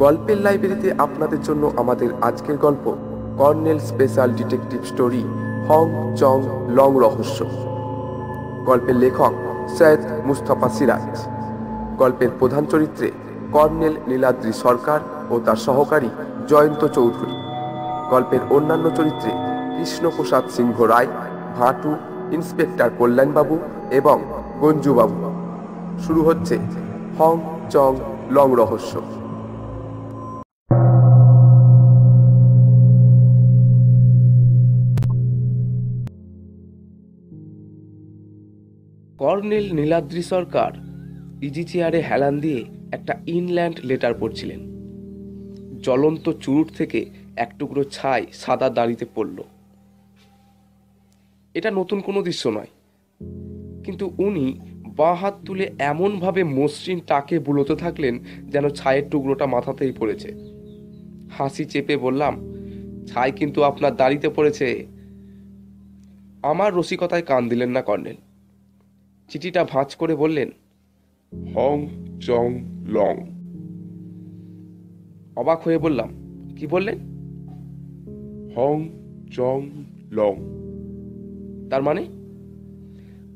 গল্পের লাইব্রেরিতে আপনাদের জন্য আমাদের আজকের গল্প colonel special detective story Hong চং লং রহস্য। গল্পের লেখক সৈয়দ মুস্তফা সিরাজ। গল্পের প্রধান চরিত্রে কর্নেল নীলাদ্রি সরকার ও তার সহকারী জয়ন্ত চৌধুরী। গল্পের অন্যান্য চরিত্রে কৃষ্ণপ্রসাদ সিংহ রায়, ভাটু, ইন্সপেক্টর কল্যাণবাবু এবং গঞ্জুবাবু। শুরু হচ্ছে হং চং লং রহস্য। কর্নেল নীলাদ্রি সরকার ইজি চেয়ারে হেলান দিয়ে একটা ইনল্যান্ড লেটার পড়ছিলেন। জ্বলন্ত চুরুট থেকে এক টুকরো ছাই সাদা দাড়িতে পড়ল। এটা নতুন কোনো দৃশ্য নয়, কিন্তু উনি বাঁ হাত তুলে এমনভাবে মসৃণ টাকে বুলোতে থাকলেন যেন ছাইয়ের টুকরোটা মাথাতেই পড়েছে। হাসি চেপে বললাম, ছাই কিন্তু আপনার দাড়িতে পড়েছে। আমার রসিকতায় কান দিলেন না কর্নেল। চিঠিটা ভাঁজ করে বললেন, হং চং লং। অবাক হয়ে বললাম, কি বললেন? হং চং লং। তার মানে?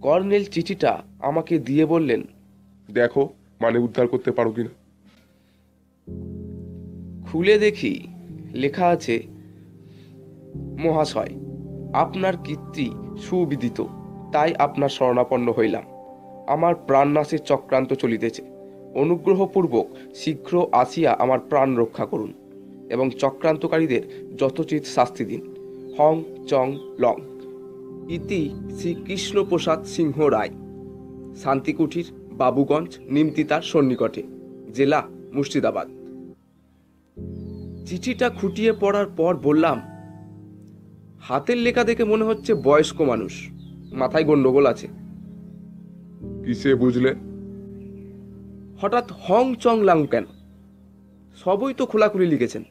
কর্নেল চিঠিটা আমাকে দিয়ে বললেন, দেখো মানে উদ্ধার করতে পারো কিনা। খুলে দেখি লেখা আছে, মহাশয়, আপনার কীর্তি সুবিদিত, তাই আপনার শরণাপন্ন হইলাম। আমার প্রাণনাশের চক্রান্ত চলিতেছে। অনুগ্রহপূর্বক শীঘ্র আসিয়া আমার প্রাণ রক্ষা করুন এবং চক্রান্তকারীদের যথোচিত শাস্তি দিন। হং চং লং। ইতি শ্রী কৃষ্ণপ্রসাদ সিংহ রায়, শান্তিকুঠির, বাবুগঞ্জ, নিমতিতার সন্নিকটে, জেলা মুর্শিদাবাদ। চিঠিটা খুঁটিয়ে পড়ার পর বললাম, হাতের লেখা দেখে মনে হচ্ছে বয়স্ক মানুষ, মাথায় গন্ডগোল আছে। কিসে বুঝলে? হঠাৎ হং চং লাং কেন? সবই তো খোলাখুলি লিখেছেন।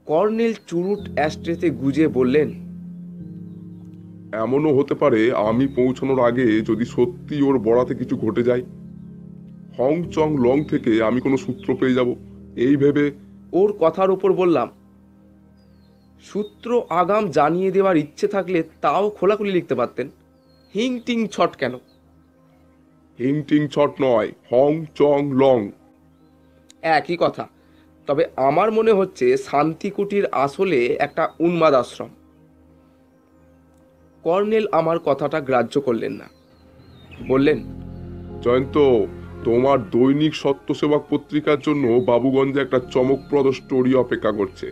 কর্নেল চুরুট অ্যাস্ট্রেতে গুজে বললেন, এমনও হতে পারে আমি পৌঁছানোর আগে যদি সত্যি ওর বড়াতে কিছু ঘটে যায়, হং চং লং থেকে আমি কোনো সূত্র পেয়ে যাব এই ভেবে। ওর কথার উপর বললাম, সূত্র আগাম জানিয়ে দেওয়ার ইচ্ছে থাকলে তাও খোলাখুলি লিখতে পারতেন। হিং টিং ছট কেন? হিং টিং ছট নয়, হং চং লং। একই কথা, তবে আমার মনে হচ্ছে শান্তিকুটির আসলে একটা উন্মাদ আশ্রম। কর্নেল আমার কথাটা গ্রাহ্য করলেন না। বললেন, জয়ন্ত, তোমার দৈনিক সত্যসেবক পত্রিকার জন্য বাবুগঞ্জে একটা চমকপ্রদ স্টোরি অপেক্ষা করছে।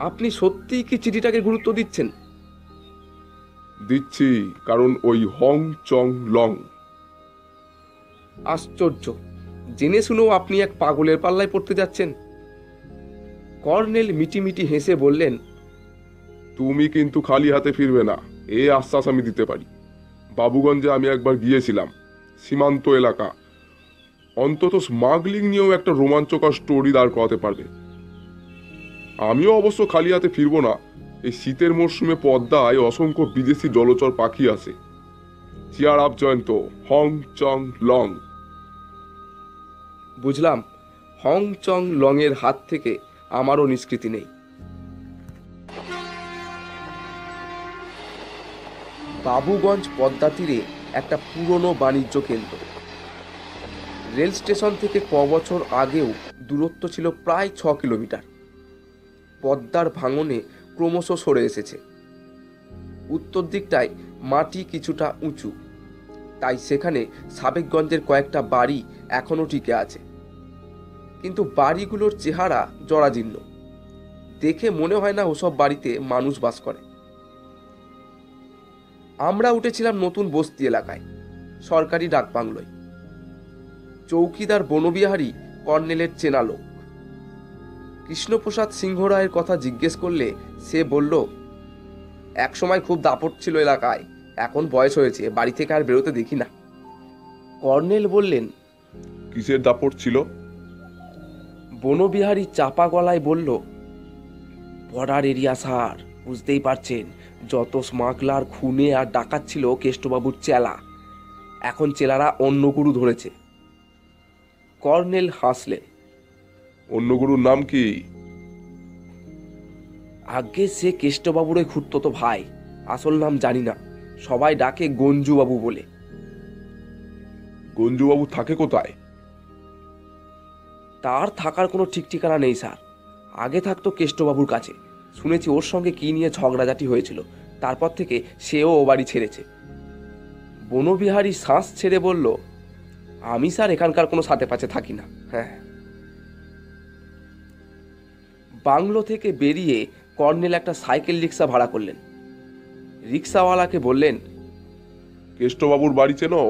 আপনি সত্যিই কি চিঠিটাকে গুরুত্ব দিচ্ছেন? দিচ্ছি, কারণ ওই হং চং লং। আশ্চর্য, জেনে শুনেও আপনি এক পাগলের পাল্লায় পড়তে যাচ্ছেন। কর্নেল মিটিমিটি হেসে বললেন, তুমি কিন্তু খালি হাতে ফিরবে না, এ আশ্বাস আমি দিতে পারি। বাবুগঞ্জে আমি একবার গিয়েছিলাম, সীমান্ত এলাকা, অন্তত স্মাগলিং নিয়েও একটা রোমাঞ্চকর স্টোরি দাঁড় করাতে পারবে। আমিও অবশ্য খালি হাতে ফিরবো না। এই শীতের মরশুমে পদ্মায় অসংখ্য বিদেশি জলচর পাখি আসে। চিয়ার আপ জয়ন্ত, হং চং লং। বুঝলাম, হং চং লং এর হাত থেকে আমারও নিষ্কৃতি নেই। বাবুগঞ্জ পদ্মা তীরে একটা পুরনো বাণিজ্য কেন্দ্র। রেল স্টেশন থেকে ক বছর আগেও দূরত্ব ছিল প্রায় 6 কিলোমিটার। পদ্মার ভাঙনে ক্রমশ সরে এসেছে। উত্তর দিকটায় মাটি কিছুটা উঁচু, তাই সেখানে সাবেকগঞ্জের কয়েকটা বাড়ি এখনো টিকে আছে, কিন্তু বাড়িগুলোর চেহারা জরাজীর্ণ। দেখে মনে হয় না ওসব বাড়িতে মানুষ বাস করে। আমরা উঠেছিলাম নতুন বস্তি এলাকায়, সরকারি ডাকবাংলোয়। চৌকিদার বনবিহারী কর্নেলের চেনা লোক। কৃষ্ণপ্রসাদ সিংহ রায়ের কথা জিজ্ঞেস করলে সে বলল, একসময় খুব দাপট ছিল এলাকায়, এখন বয়স হয়েছে, বাড়ি থেকে আর বেরোতে দেখি না। কর্নেল বললেন, কিসের দাপট ছিল? বনবিহারী চাপা গলায় বলল, বর্ডার এরিয়া স্যার, বুঝতেই পারছেন, যত স্মাগলার, খুনে আর ডাকাত ছিল কেষ্টবাবুর চেলা। এখন চেলারা অন্য গুরু ধরেছে। কর্নেল হাসলেন। অন্য গুরুর নাম কি? আগে সে কেষ্টবাবুর ওই খুড়তো ভাই, আসল নাম জানি না, সবাই ডাকে গঞ্জুবাবু বলে। গঞ্জুবাবু থাকে কোথায়? তার থাকার কোনো ঠিক ঠিকানা নেই স্যার। আগে থাকতো কেষ্টবাবুর কাছে, শুনেছি ওর সঙ্গে কি নিয়ে ঝগড়াঝাটি হয়েছিল, তারপর থেকে সেও ও বাড়ি ছেড়েছে। বনবিহারী শ্বাস ছেড়ে বলল, আমি স্যার এখানকার কোনো সাথে পাছে থাকি না। হ্যাঁ। বাংলো থেকে বেরিয়ে কর্নেল একটা সাইকেল রিক্সা ভাড়া করলেন। রিক্সাওয়ালাকে বললেন, কেষ্টবাবুর বাড়ি চেনো?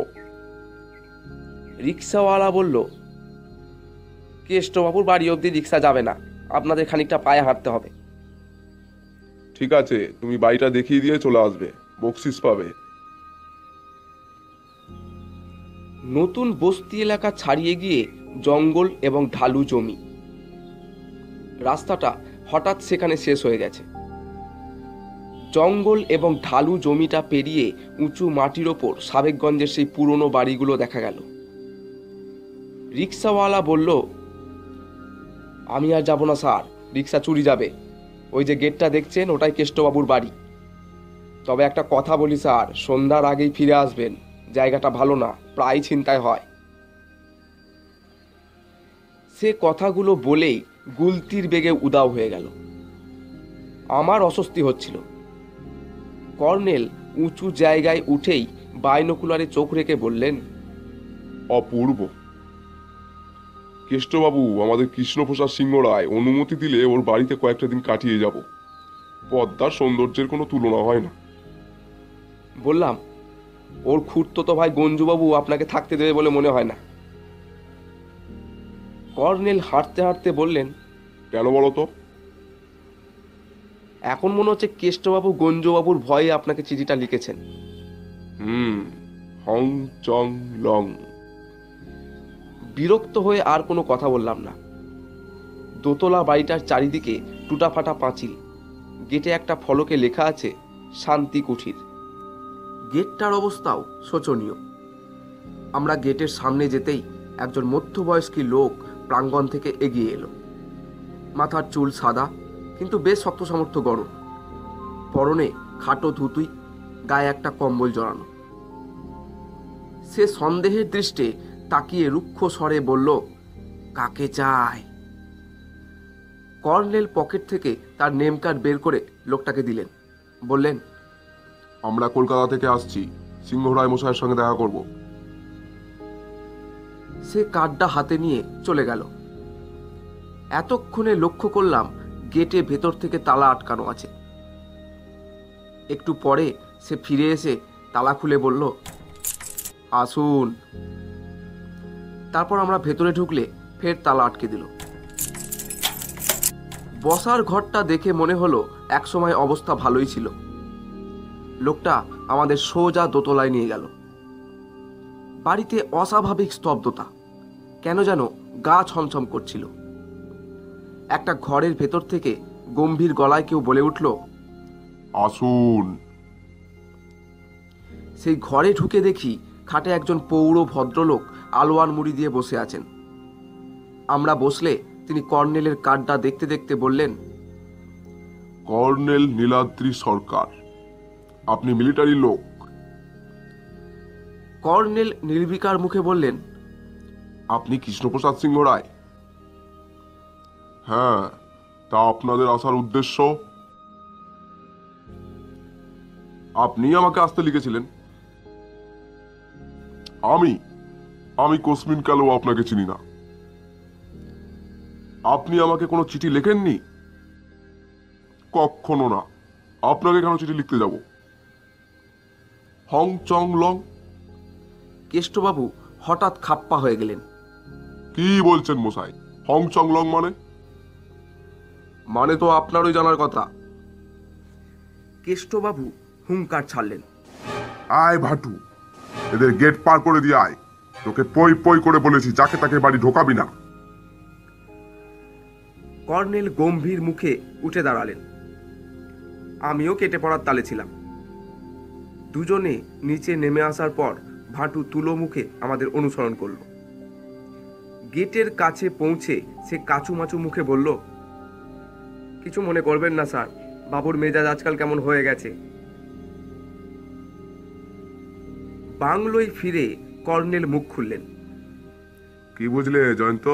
রিক্সাওয়ালা বলল, কেষ্টবাবুর বাড়ি অবধি রিক্সা যাবে না, আপনাদের খানিকটা পায়ে হাঁটতে হবে। ঠিক আছে, তুমি বাড়িটা দেখিয়ে দিয়ে চলে আসবে, বকশিস পাবে। নতুন বস্তি এলাকা ছাড়িয়ে গিয়ে জঙ্গল এবং ঢালু জমি। রাস্তাটা হঠাৎ সেখানে শেষ হয়ে গেছে। জঙ্গল এবং ঢালু জমিটা পেরিয়ে উঁচু মাটির ওপর সাবেকগঞ্জের সেই পুরনো বাড়িগুলো দেখা গেল। রিক্সাওয়ালা বলল, আমি আর যাব না স্যার, রিক্সা চুরি যাবে। ওই যে গেটটা দেখছেন, ওটাই কেষ্টবাবুর বাড়ি। তবে একটা কথা বলি স্যার, সন্ধ্যার আগেই ফিরে আসবেন, জায়গাটা ভালো না, প্রায় ছিনতাই হয়। সে কথাগুলো বলেই গুলতির বেগে উদাও হয়ে গেল। আমার অস্বস্তি হচ্ছিল। কর্নেল উঁচু জায়গায় উঠেই বাইনোকুলারে চোখ রেখে বললেন, অপূর্ব। কেষ্টবাবু আমাদের কৃষ্ণপ্রসাদ সিংহ রায় অনুমতি দিলে ওর বাড়িতে কয়েকটা দিন কাটিয়ে যাব। পদ্মার সৌন্দর্যের কোনো তুলনা হয় না। বললাম, ওর খুড়তো ভাই গঞ্জুবাবু আপনাকে থাকতে দেবে বলে মনে হয় না। কর্নেল হাঁটতে হাঁটতে বললেন, কেন বলো তো? এখন মনে হচ্ছে কেষ্টবাবু গঞ্জুবাবুর ভয়ে আপনাকে চিঠিটা লিখেছেন। হং চং লং। বিরক্ত হয়ে আর কোনো কথা বললাম না। দোতলা বাড়িটার চারিদিকে টুটাফাটা পাঁচিল, গেটে একটা ফলকে লেখা আছে শান্তি কুঠির। গেটটার অবস্থাও শোচনীয়। আমরা গেটের সামনে যেতেই একজন মধ্যবয়স্ক লোক প্রাঙ্গণ থেকে এগিয়ে এলো। মাথার চুল সাদা, কিন্তু বেশ শক্ত সামর্থ্য গরম। পরনে খাটো ধুতুই, গায়ে একটা কম্বল জড়ানো। সে সন্দেহের দৃষ্টে তাকিয়ে রুক্ষ স্বরে বলল, কাকে চায়? কর্নেল পকেট থেকে তার নেম কার্ড বের করে লোকটাকে দিলেন। বললেন, আমরা কলকাতা থেকে আসছি, সিংহ রায় মশাইয়ের সঙ্গে দেখা করব। সে কার্ডটা হাতে নিয়ে চলে গেল। এতক্ষণে লক্ষ্য করলাম গেটে ভেতর থেকে তালা আটকানো আছে। একটু পরে সে ফিরে এসে তালা খুলে বলল, আসুন। তারপর আমরা ভেতরে ঢুকলে ফের তালা আটকে দিল। বসার ঘরটা দেখে মনে হলো একসময় অবস্থা ভালোই ছিল। লোকটা আমাদের সোজা দোতলায় নিয়ে গেল। বাড়িতে অস্বাভাবিক স্তব্ধতা, কেন যেন গা ছমছম করছিল। একটা ঘরের ভেতর থেকে গম্ভীর গলায় কেউ বলে উঠল, আসুন। সেই ঘরে ঢুকে দেখি খাটে একজন পৌর ভদ্রলোক আলোয়ান মুড়ি দিয়ে বসে আছেন। আমরা বসলে তিনি কর্নেলের কার্ডটা দেখতে দেখতে বললেন, কর্নেল নীলাদ্রি সরকার, আপনি মিলিটারি লোক? কর্নেল নির্বিকার মুখে বললেন, আপনি কৃষ্ণপ্রসাদ সিংহ রায়? হ্যাঁ, তা আপনাদের আসার উদ্দেশ্য? আপনি আমাকে আসতে লিখেছিলেন। আমি কোসমিন কালেও আপনাকে চিনি না। আপনি আমাকে কোনো চিঠি লেখেননি? কখনো না। আপনাকে কেন চিঠি লিখতে যাব? হং চং লং। কেষ্টবাবু হঠাৎ খাপ্পা হয়ে গেলেন। কি বলছেন মশাই? হং চং লং মানে তো আপনারই জানার কথা। কেষ্টবাবু হুঙ্কার ছাড়লেন, আয় ভাটু, এদের গেট পার করে দিয়ে আয়। তোকে পই পই করে বলেছি, যাকে তাকে বাড়ি ঢোকাবি না। কর্নেল গম্ভীর মুখে উঠে দাঁড়ালেন। আমিও কেটে পড়ার তালে ছিলাম। দুজনে নিচে নেমে আসার পর ভাটু তুলো মুখে আমাদের অনুসরণ করল। গেটের কাছে পৌঁছে সে কাচুমাচু মুখে বলল, কিছু মনে করবেন না স্যার, বাবুর মেজাজ আজকাল কেমন হয়ে গেছে। বাংলোয় ফিরে কর্নেল মুখ খুললেন। কি বুঝলে জয়ন্ত?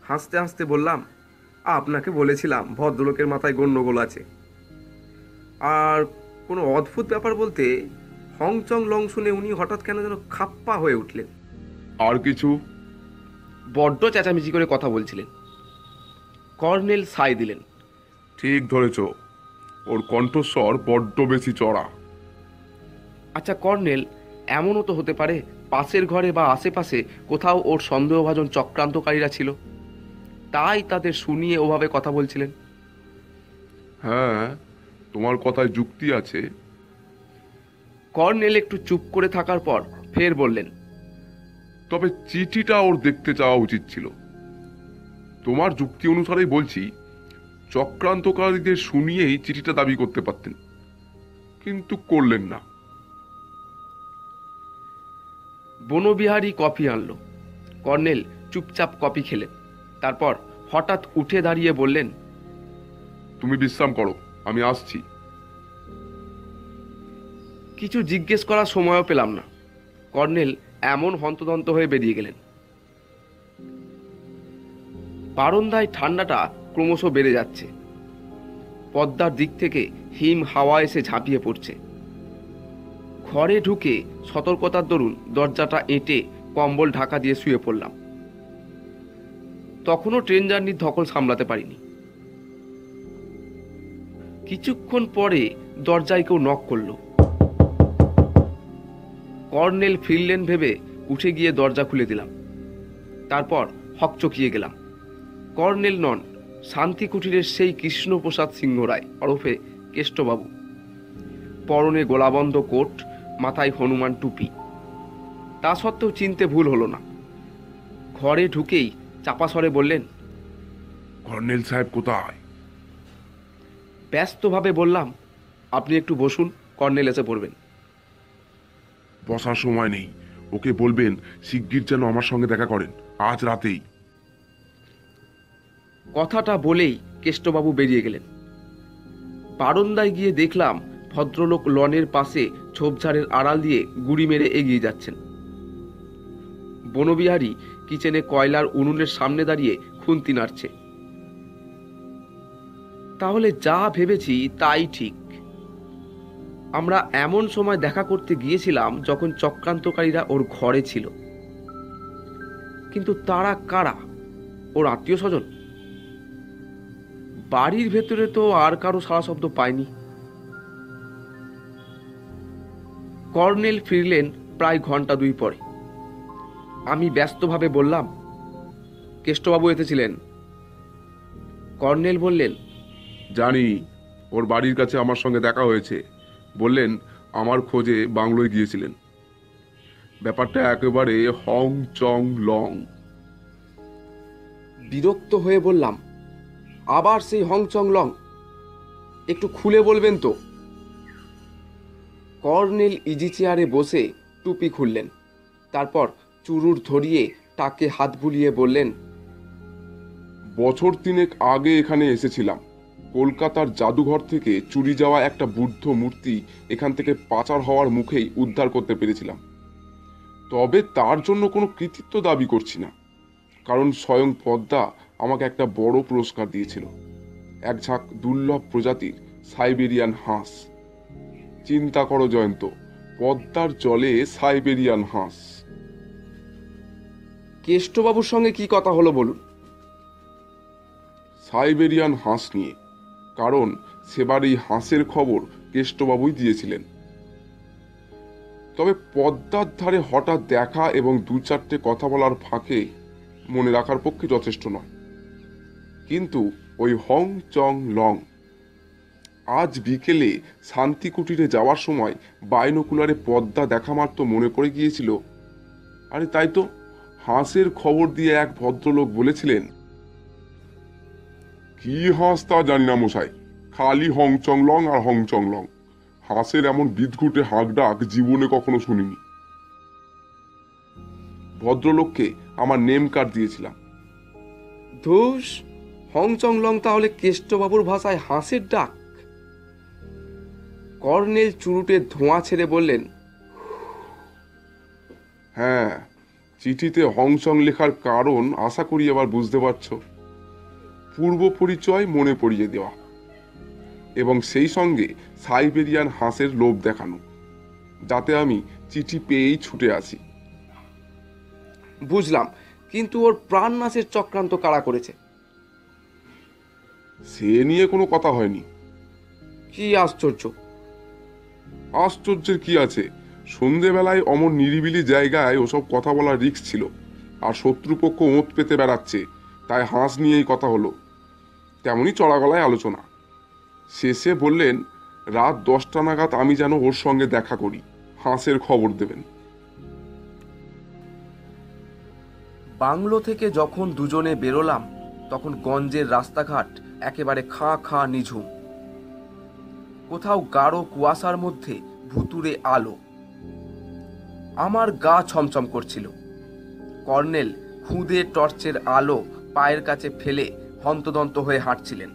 হাসতে হাসতে বললাম, আপনাকে বলেছিলাম ভদ্রলোকের মাথায় গন্ডগোল আছে। আর কোনো অদ্ভুত ব্যাপার বলতে হংচং লং শুনে উনি হঠাৎ কেন যেন খাপ্পা হয়ে উঠলেন। আর কিছু? বড্ড চেঁচামেচি করে কথা বলছিলেন। কর্নেল সায় দিলেন। ঠিক ধরেছ, ওর কণ্ঠস্বর বড্ড বেশি চড়া। আচ্ছা কর্নেল, এমনও তো হতে পারে পাশের ঘরে বা আশেপাশে কোথাও ওর সন্দেহভাজন চক্রান্তকারীরা ছিল, তাই তাদের শুনিয়ে ওভাবে কথা বলছিলেন। হ্যাঁ, তোমার কথায় যুক্তি আছে। কর্নেল একটু চুপ করে থাকার পর ফের বললেন, তবে চিঠিটা ওর দেখতে চাওয়া উচিত ছিল। তোমার যুক্তি অনুসারেই বলছি, চক্রান্তকারীদের শুনিয়েই চিঠিটা দাবি করতে পারতেন, কিন্তু করলেন না। বনবিহারী কফি আনলো। কর্নেল চুপচাপ কফি খেলেন। তারপর হঠাৎ উঠে দাঁড়িয়ে বললেন, তুমি বিশ্রাম করো, আমি আসছি। কিছু জিজ্ঞেস করার সময়ও পেলাম না। কর্নেল এমন হন্তদন্ত হয়ে বেরিয়ে গেলেন। বারান্দায় ঠান্ডাটা ক্রমশ বেড়ে যাচ্ছে। পদ্মার দিক থেকে হিম হাওয়া এসে ঝাঁপিয়ে পড়ছে। ঘরে ঢুকে সতর্কতার দরুন দরজাটা এঁটে কম্বল ঢাকা দিয়ে শুয়ে পড়লাম। তখনও ট্রেন জার্নির ধকল সামলাতে পারিনি। কিছুক্ষণ পরে দরজায় কেউ নক করলো। কর্নেল ফিরলেন ভেবে উঠে গিয়ে দরজা খুলে দিলাম। তারপর হকচকিয়ে গেলাম। কর্নেল নন, শান্তি কুটিরের সেই কৃষ্ণপ্রসাদ সিংহ রায় ওরফে কেষ্টবাবু। পরনে গোলাবন্ধ কোট, মাথায় হনুমান টুপি। তা সত্ত্বেও চিনতে ভুল হলো না। ঘরে ঢুকেই চাপা স্বরে বললেন, কর্নেল সাহেব কোথায়? ব্যস্তভাবে বললাম, আপনি একটু বসুন, কর্নেল এসে পড়বেন। বসার সময় নেই, ওকে বলবেন শিগগির যেন আমার সঙ্গে দেখা করেন, আজ রাতেই। কথাটা বলেই কেষ্টবাবু বেরিয়ে গেলেন। বারান্দায় গিয়ে দেখলাম ভদ্রলোক লনের পাশে ঝোপঝাড়ের আড়াল দিয়ে গুড়ি মেরে এগিয়ে যাচ্ছেন। বনবিহারী কিচেনে কয়লার উনুনের সামনে দাঁড়িয়ে খুন্তি নাড়ছে। তাহলে যা ভেবেছি তাই ঠিক। আমরা এমন সময় দেখা করতে গিয়েছিলাম যখন চক্রান্তকারীরা ওর ঘরে ছিল। কিন্তু তারা কারা? ওর আত্মীয় স্বজন? বাড়ির ভেতরে তো আর কারো সাড়া শব্দ পাইনি। কর্নেল ফিরলেন প্রায় ঘন্টা দুই পরে। আমি ব্যস্তভাবে বললাম, কেষ্টবাবু এসেছিলেন। কর্নেল বললেন, জানি, ওর বাড়ির কাছে আমার সঙ্গে দেখা হয়েছে। বললেন আমার খোঁজে বাংলোয় গিয়েছিলেন। ব্যাপারটা একেবারে হং চং লং। বিরক্ত হয়ে বললাম, আবার সেই হংচং লং? একটু খুলে বলবেন তো। কর্নেল ইজি চেয়ারে বসে টুপি খুললেন। তারপর চুরুর ধরিয়ে তাকে হাত বুলিয়ে বললেন, বছর তিনেক আগে এখানে এসেছিলাম। কলকাতার জাদুঘর থেকে চুরি যাওয়া একটা বুদ্ধ মূর্তি এখান থেকে পাচার হওয়ার মুখেই উদ্ধার করতে পেরেছিলাম। তবে তার জন্য কোনো কৃতিত্ব দাবি করছি না, কারণ স্বয়ং পদ্মা আমাকে একটা বড় পুরস্কার দিয়েছিল, এক ঝাঁক দুর্লভ প্রজাতির সাইবেরিয়ান হাঁস। চিন্তা করো জয়ন্ত, পদ্মার জলে সাইবেরিয়ান হাঁস। কেষ্টবাবুর সঙ্গে কি কথা হলো বলুন। সাইবেরিয়ান হাঁস নিয়ে, কারণ সেবার এই হাঁসের খবর কেষ্টবাবুই দিয়েছিলেন। তবে পদ্মার ধারে হঠাৎ দেখা এবং দু চারটে কথা বলার ফাঁকে মনে রাখার পক্ষে যথেষ্ট নয়। কিন্তু ওই হং চং লং আজ বিকেলে শান্তি কুটিরে যাওয়ার সময় বাইনোকুলারে পদ্মা দেখা মাত্র মনে পড়ে গিয়েছিল। আরে তাই তো, হাঁসের খবর দিয়ে এক ভদ্রলোক বলেছিলেন, কি হাঁস তা জানি না মশাই, খালি হংচং লং আর হংচং লং। হাঁসের এমন বিদঘুটে হাঁক ডাক জীবনে কখনো শুনিনি। ভদ্রলোককে আমার নেম কার্ড দিয়েছিলাম। ধুস, হংচং লং তাহলে কেষ্টবাবুর ভাষায় হাঁসের ডাক। কর্নেল চুরুটে ধোঁয়া ছেড়ে বললেন, হ্যাঁ, চিঠিতে হংচং লেখার কারণ আশা করি আবার বুঝতে পারছো। পূর্ব পরিচয় মনে পড়িয়ে দেওয়া এবং সেই সঙ্গে সাইবেরিয়ান হাঁসের লোভ দেখানো, যাতে আমি চিঠি পেয়েই ছুটে আসি। বুঝলাম, কিন্তু ওর প্রাণ নাশের চক্রান্ত কারা করেছে? সে নিয়ে কোনো কথা হয়নি। কি আশ্চর্য! আশ্চর্যের কি আছে? সন্ধেবেলায় অমন নিরিবিলি জায়গায় ওসব কথা বলার রিস্ক ছিল, আর শত্রুপক্ষ ওঁত পেতে বেড়াচ্ছে, তাই হাঁস নিয়েই কথা হলো। তেমনই চড়া গলায় আলোচনা। শেষে বললেন রাত 10টা নাগাদ আমি যেন ওর সঙ্গে দেখা করি, হাঁসের খবর দেবেন। বাংলো থেকে যখন দুজনে বেরোলাম তখন গঞ্জের রাস্তাঘাট একেবারে খাঁ খাঁ নিঝুম। কোথাও গাঢ় কুয়াশার মধ্যে ভুতুড়ে আলো। আমার গা ছমছম করছিল। কর্নেল খুদে টর্চের আলো পায়ের কাছে ফেলে হন্তদন্ত হয়ে হাঁটছিলেন।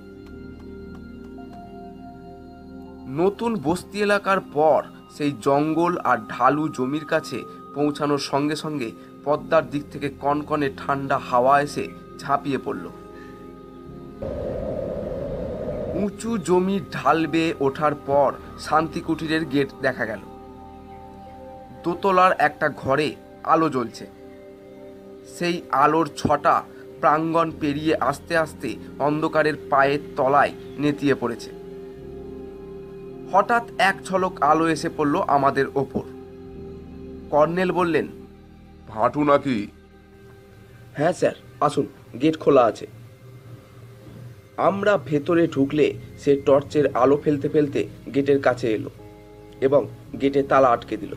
নতুন বস্তি এলাকার পর সেই জঙ্গল আর ঢালু জমির কাছে পৌঁছানোর সঙ্গে সঙ্গে পদ্মার দিক থেকে কনকনে ঠান্ডা হাওয়া এসে ঝাঁপিয়ে পড়ল। উঁচু জমির ঢাল বেয়ে ওঠার পর শান্তি কুটিরের গেট দেখা গেল। দোতলার একটা ঘরে আলো জ্বলছে। সেই আলোর ছটা প্রাঙ্গণ পেরিয়ে আস্তে আস্তে অন্ধকারের পায়ের তলায় নেতিয়ে পড়েছে। হঠাৎ এক ঝলক আলো এসে পড়ল আমাদের ওপর। কর্নেল বললেন, ভাটু নাকি? হ্যাঁ স্যার, আসুন, গেট খোলা আছে। আমরা ভেতরে ঢুকলে সে টর্চের আলো ফেলতে ফেলতে গেটের কাছে এলো এবং গেটে তালা আটকে দিল।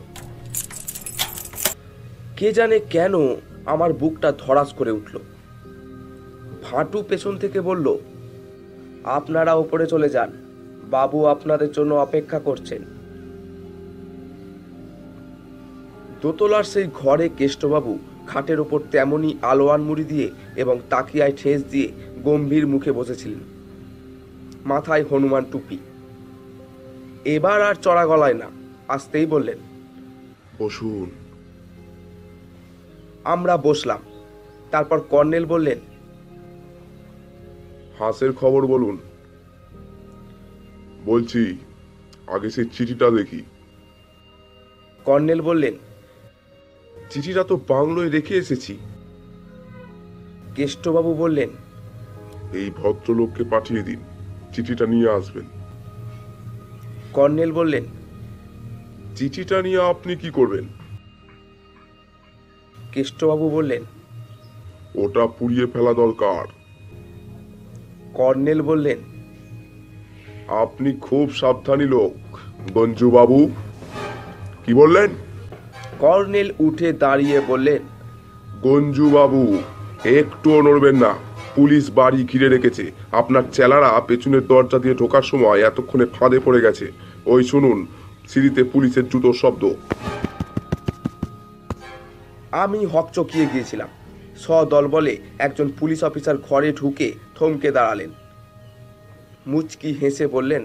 কে জানে কেন আমার বুকটা ধড়াস করে উঠল। ভাটু পেছন থেকে বলল, আপনারা ওপরে চলে যান, বাবু আপনাদের জন্য অপেক্ষা করছেন। দোতলার সেই ঘরে কেষ্টবাবু খাটের ওপর তেমনই আলোয়ান মুড়ি দিয়ে এবং তাকিয়ায় ঠেস দিয়ে গম্ভীর মুখে বসেছিলেন। মাথায় হনুমান টুপি। এবার আর চড়া গলায় না, আসতেই বললেন, বসুন। আমরা বসলাম। তারপর কর্নেল বললেন, হাঁসের খবর বলুন। বলছি, আগে সেই চিঠিটা দেখি। কর্নেল বললেন, চিঠিটা তো বাংলোয় রেখে এসেছি। কেষ্টবাবু বললেন, এই ভদ্রলোককে পাঠিয়ে দিন, চিঠিটা নিয়ে আসবেন। কর্নেল বললেন, চিঠিটা নিয়ে আপনি কি করবেন? কেষ্টবাবু বললেন, ওটা পুড়িয়ে ফেলা দরকার। কর্নেল বললেন, আপনি খুব সাবধানী লোক, গঞ্জু বাবু। কি বললেন? কর্নেল উঠে দাঁড়িয়ে বললেন, গঞ্জু বাবু, একটুও নড়বেন না। পুলিশ বাড়ি ঘিরে রেখেছে। আপনার চেলারা পেছনের দরজা দিয়ে ঢোকার সময় এতক্ষণে ফাঁদে পড়ে গেছে। ওই শুনুন, সিঁড়িতে পুলিশের জুতোর শব্দ। আমি হকচকিয়ে গিয়েছিলাম। সদল বলে একজন পুলিশ অফিসার ঘরে ঢুকে থমকে দাঁড়ালেন। মুচকি হেসে বললেন,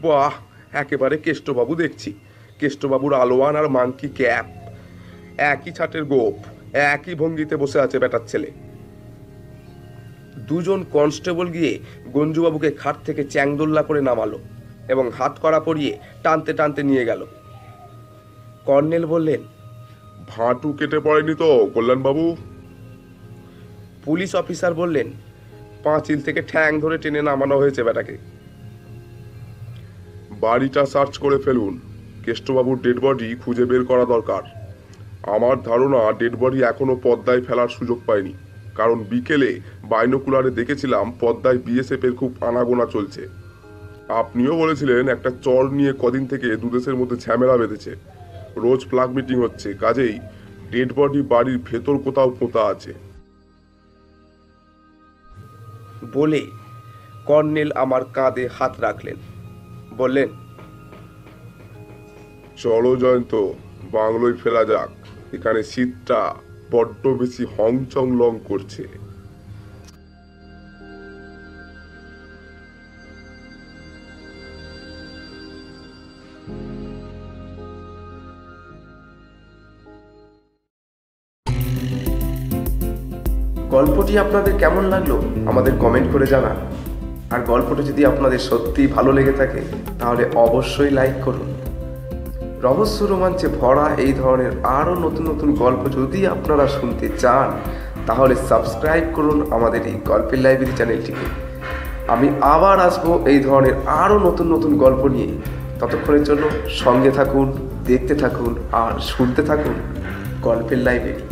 বাহ, একেবারে কেষ্টবাবু দেখছি। কেষ্টবাবুর আলোয়ান আর মাংকি ক্যাপ, একই ছাটের গোপ, একই ভঙ্গিতে বসে আছে বেটার ছেলে। দুজন কনস্টেবল গিয়ে গঞ্জুবাবুকে খাট থেকে চ্যাংদোল্লা করে নামালো এবং হাত কড়া পরিয়ে টানতে টানতে নিয়ে গেল। কর্নেল বললেন, ভাটু কেটে পড়েনি তো কল্যাণবাবু? পুলিশ অফিসার বললেন, পাঁচিল থেকে ঠ্যাং ধরে টেনে নামানো হয়েছে বেটাকে। বাড়িটা সার্চ করে ফেলুন। কেষ্টবাবুর ডেড বডি খুঁজে বের করা দরকার। আমার ধারণা ডেড বডি এখনো পদ্মায় ফেলার সুযোগ পায়নি, কারণ বিকেলে বাইনোকুলারে দেখেছিলাম পদ্মায় বিএসএফ এর খুব আনাগোনা চলছে। আপনিও বলেছিলেন একটা চর নিয়ে কদিন থেকে দুদেশের মধ্যে ঝামেলা বেঁধেছে। রোজ ফ্ল্যাগ মিটিং হচ্ছে, কাজেই ডেড বডি বাড়ির ভেতর কোথাও পোঁতা আছে। বলে কর্নেল আমার কাঁধে হাত রাখলেন, বললেন, চলো জয়ন্ত, বাংলোয় ফেলা যাক। এখানে শীতটা বড্ড বেশি হংচং লং করছে। গল্পটি আপনাদের কেমন লাগলো আমাদের কমেন্ট করে জানান। আর গল্পটি যদি আপনাদের সত্যিই ভালো লেগে থাকে তাহলে অবশ্যই লাইক করুন। রহস্য রোমাঞ্চে ভরা এই ধরনের আরও নতুন নতুন গল্প যদি আপনারা শুনতে চান তাহলে সাবস্ক্রাইব করুন আমাদের এই গল্পের লাইব্রেরি চ্যানেলটিকে। আমি আবার আসবো এই ধরনের আরও নতুন নতুন গল্প নিয়ে। ততক্ষণের জন্য সঙ্গে থাকুন, দেখতে থাকুন আর শুনতে থাকুন গল্পের লাইব্রেরি।